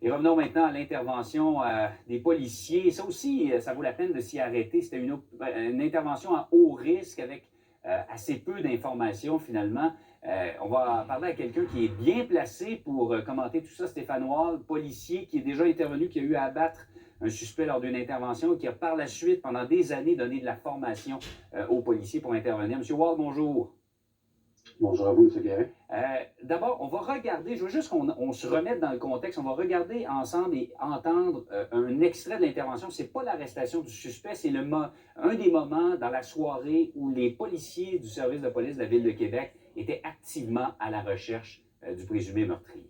Et revenons maintenant à l'intervention des policiers. Ça aussi, ça vaut la peine de s'y arrêter. C'était une intervention à haut risque avec assez peu d'informations finalement. On va parler à quelqu'un qui est bien placé pour commenter tout ça, Stéphane Wall, policier qui est déjà intervenu, qui a eu à abattre un suspect lors d'une intervention et qui a par la suite, pendant des années, donné de la formation aux policiers pour intervenir. Monsieur Wall, bonjour. Bonjour à vous, M. Guérin. D'abord, on va regarder, je veux juste qu'on se remette dans le contexte, on va regarder ensemble et entendre un extrait de l'intervention. Ce n'est pas l'arrestation du suspect, c'est un des moments dans la soirée où les policiers du service de police de la Ville de Québec étaient activement à la recherche du présumé meurtrier.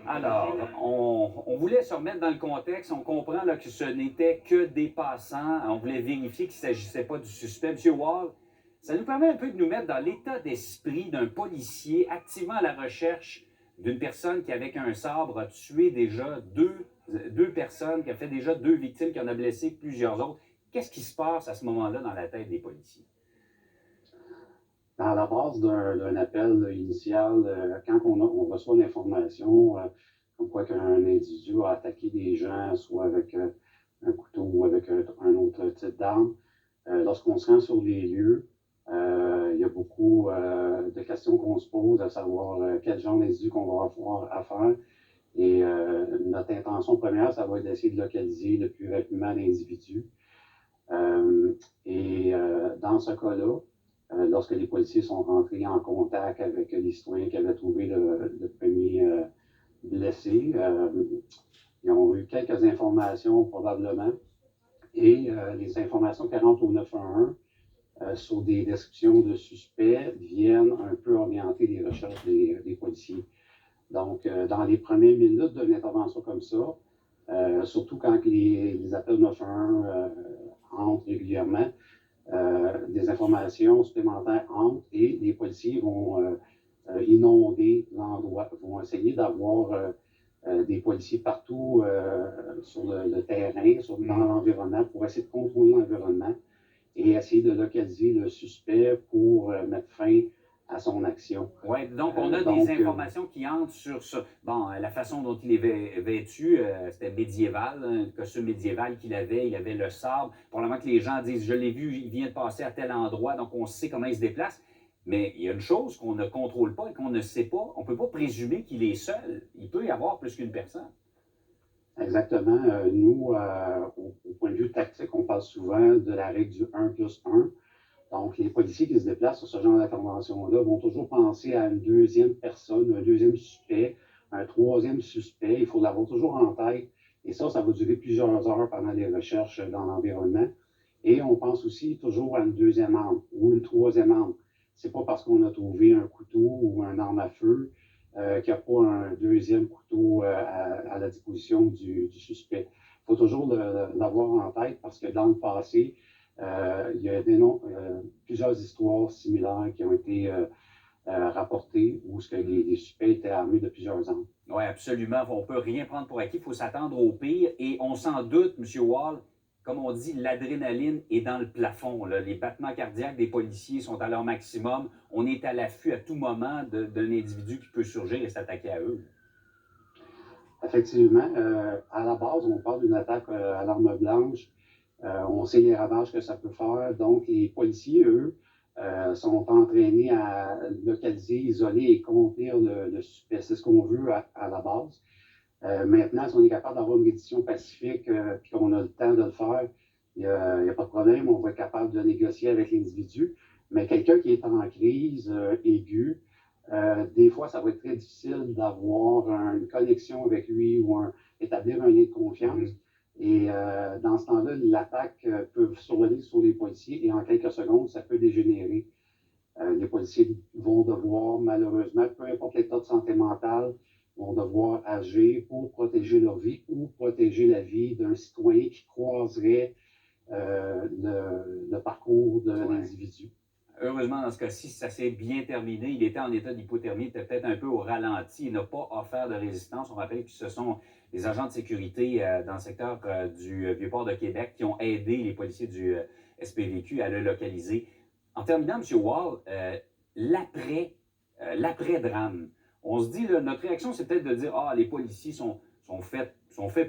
Alors, on voulait se remettre dans le contexte. On comprend là, que ce n'était que des passants. On voulait vérifier qu'il ne s'agissait pas du suspect. M. Wall, ça nous permet un peu de nous mettre dans l'état d'esprit d'un policier activement à la recherche d'une personne qui, avec un sabre, a tué déjà deux personnes, qui a fait déjà 2 victimes, qui en a blessé plusieurs autres. Qu'est-ce qui se passe à ce moment-là dans la tête des policiers? Dans la base d'un appel initial, quand on reçoit une information, comme quoi qu'un individu a attaqué des gens, soit avec un couteau ou avec un autre type d'arme, lorsqu'on se rend sur les lieux, il y a beaucoup de questions qu'on se pose, à savoir quel genre d'individu qu'on va avoir à faire. Et notre intention première, ça va être d'essayer de localiser le plus rapidement l'individu. Dans ce cas-là, lorsque les policiers sont rentrés en contact avec les citoyens qui avaient trouvé le premier blessé, ils ont eu quelques informations probablement. Et les informations qui rentrent au 911 sur des descriptions de suspects viennent un peu orienter les recherches des policiers. Donc, dans les premières minutes d'une intervention comme ça, surtout quand les appels 911 entrent régulièrement, des informations supplémentaires entrent et les policiers vont inonder l'endroit, vont essayer d'avoir des policiers partout sur le terrain, dans l'environnement, pour essayer de contrôler l'environnement et essayer de localiser le suspect pour mettre fin à son action. Oui, donc on a des informations qui entrent sur la façon dont il est vêtu, c'était médiéval, un costume médiéval qu'il avait, il avait le sabre. Probablement que les gens disent, je l'ai vu, il vient de passer à tel endroit, donc on sait comment il se déplace. Mais il y a une chose qu'on ne contrôle pas et qu'on ne sait pas, on ne peut pas présumer qu'il est seul. Il peut y avoir plus qu'une personne. Exactement. Nous, au point de vue tactique, on parle souvent de la règle du 1+1. Donc, les policiers qui se déplacent sur ce genre d'intervention-là vont toujours penser à une deuxième personne, un deuxième suspect, un troisième suspect. Il faut l'avoir toujours en tête. Et ça va durer plusieurs heures pendant les recherches dans l'environnement. Et on pense aussi toujours à une deuxième arme ou une troisième arme. C'est pas parce qu'on a trouvé un couteau ou une arme à feu qu'il n'y a pas un deuxième couteau à la disposition du suspect. Il faut toujours l'avoir en tête parce que dans le passé, il y a plusieurs histoires similaires qui ont été rapportées où les suspects étaient armés de plusieurs armes. Oui, absolument. On ne peut rien prendre pour acquis. Il faut s'attendre au pire. Et on s'en doute, M. Wall, comme on dit, l'adrénaline est dans le plafond. Là. Les battements cardiaques des policiers sont à leur maximum. On est à l'affût à tout moment d'un individu qui peut surgir et s'attaquer à eux. Effectivement. À la base, on parle d'une attaque à l'arme blanche. On sait les ravages que ça peut faire. Donc, les policiers, eux, sont entraînés à localiser, isoler et contenir le suspect. C'est ce qu'on veut à la base. Maintenant, si on est capable d'avoir une reddition pacifique puis qu'on a le temps de le faire, il n'y a pas de problème. On va être capable de négocier avec l'individu. Mais quelqu'un qui est en crise aiguë, des fois, ça va être très difficile d'avoir une connexion avec lui ou établir un lien de confiance. Et dans ce temps-là, l'attaque peut survenir sur les policiers et en quelques secondes, ça peut dégénérer. Les policiers vont devoir, malheureusement, peu importe l'état de santé mentale, vont devoir agir pour protéger leur vie ou protéger la vie d'un citoyen qui croiserait le parcours de l'individu. Heureusement, dans ce cas-ci, ça s'est bien terminé. Il était en état d'hypothermie, il était peut-être un peu au ralenti. Il n'a pas offert de résistance. On rappelle que ce sont les agents de sécurité dans le secteur du Vieux-Port de Québec qui ont aidé les policiers du SPVQ à le localiser. En terminant, M. Wall, l'après-drame, on se dit, là, notre réaction, c'est peut-être de dire, ah, les policiers sont faits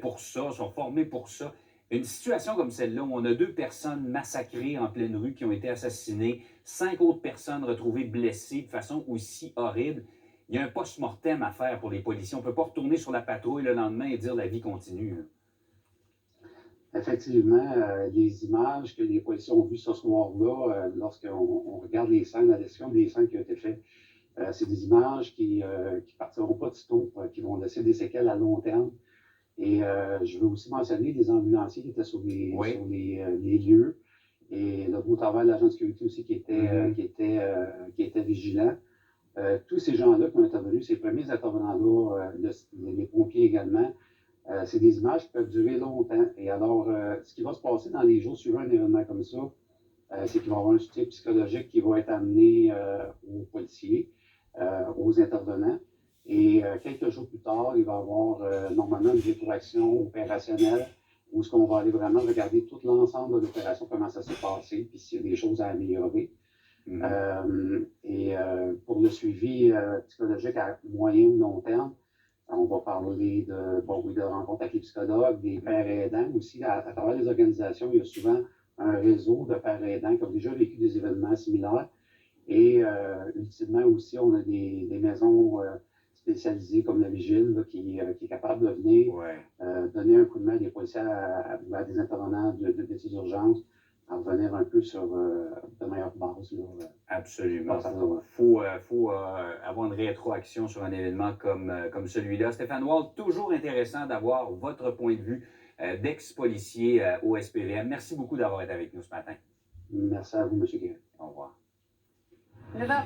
pour ça, sont formés pour ça. Une situation comme celle-là, où on a 2 personnes massacrées en pleine rue qui ont été assassinées, 5 autres personnes retrouvées blessées de façon aussi horrible, il y a un post-mortem à faire pour les policiers. On ne peut pas retourner sur la patrouille le lendemain et dire la vie continue. Effectivement, les images que les policiers ont vues ce soir-là, lorsqu'on regarde les scènes, la description des scènes qui ont été faites, c'est des images qui partiront pas de sitôt, qui vont laisser des séquelles à long terme. Et je veux aussi mentionner les ambulanciers qui étaient sur les lieux et le beau travail de l'agent de sécurité aussi qui était vigilant. Tous ces gens-là qui ont intervenu, ces premiers intervenants-là, les pompiers également, c'est des images qui peuvent durer longtemps. Et alors, ce qui va se passer dans les jours suivant un événement comme ça, c'est qu'il va y avoir un soutien psychologique qui va être amené aux policiers, aux intervenants. Et quelques jours plus tard, il va y avoir normalement une rétroaction opérationnelle où ce qu'on va aller vraiment regarder tout l'ensemble de l'opération, comment ça s'est passé, puis s'il y a des choses à améliorer. Pour le suivi psychologique à moyen ou long terme, on va parler de rencontres avec les psychologues, des pères aidants aussi. À travers les organisations, il y a souvent un réseau de pères aidants qui ont déjà vécu des événements similaires. Et ultimement aussi, on a des maisons spécialisées comme la Vigile là, qui est capable de venir donner un coup de main à des policiers à des intervenants des urgences à revenir un peu sur de meilleures bases. Absolument. Il faut avoir une rétroaction sur un événement comme celui-là. Stéphane Wall, toujours intéressant d'avoir votre point de vue d'ex-policier au SPVM. Merci beaucoup d'avoir été avec nous ce matin. Merci à vous, M. Guérin. Au revoir.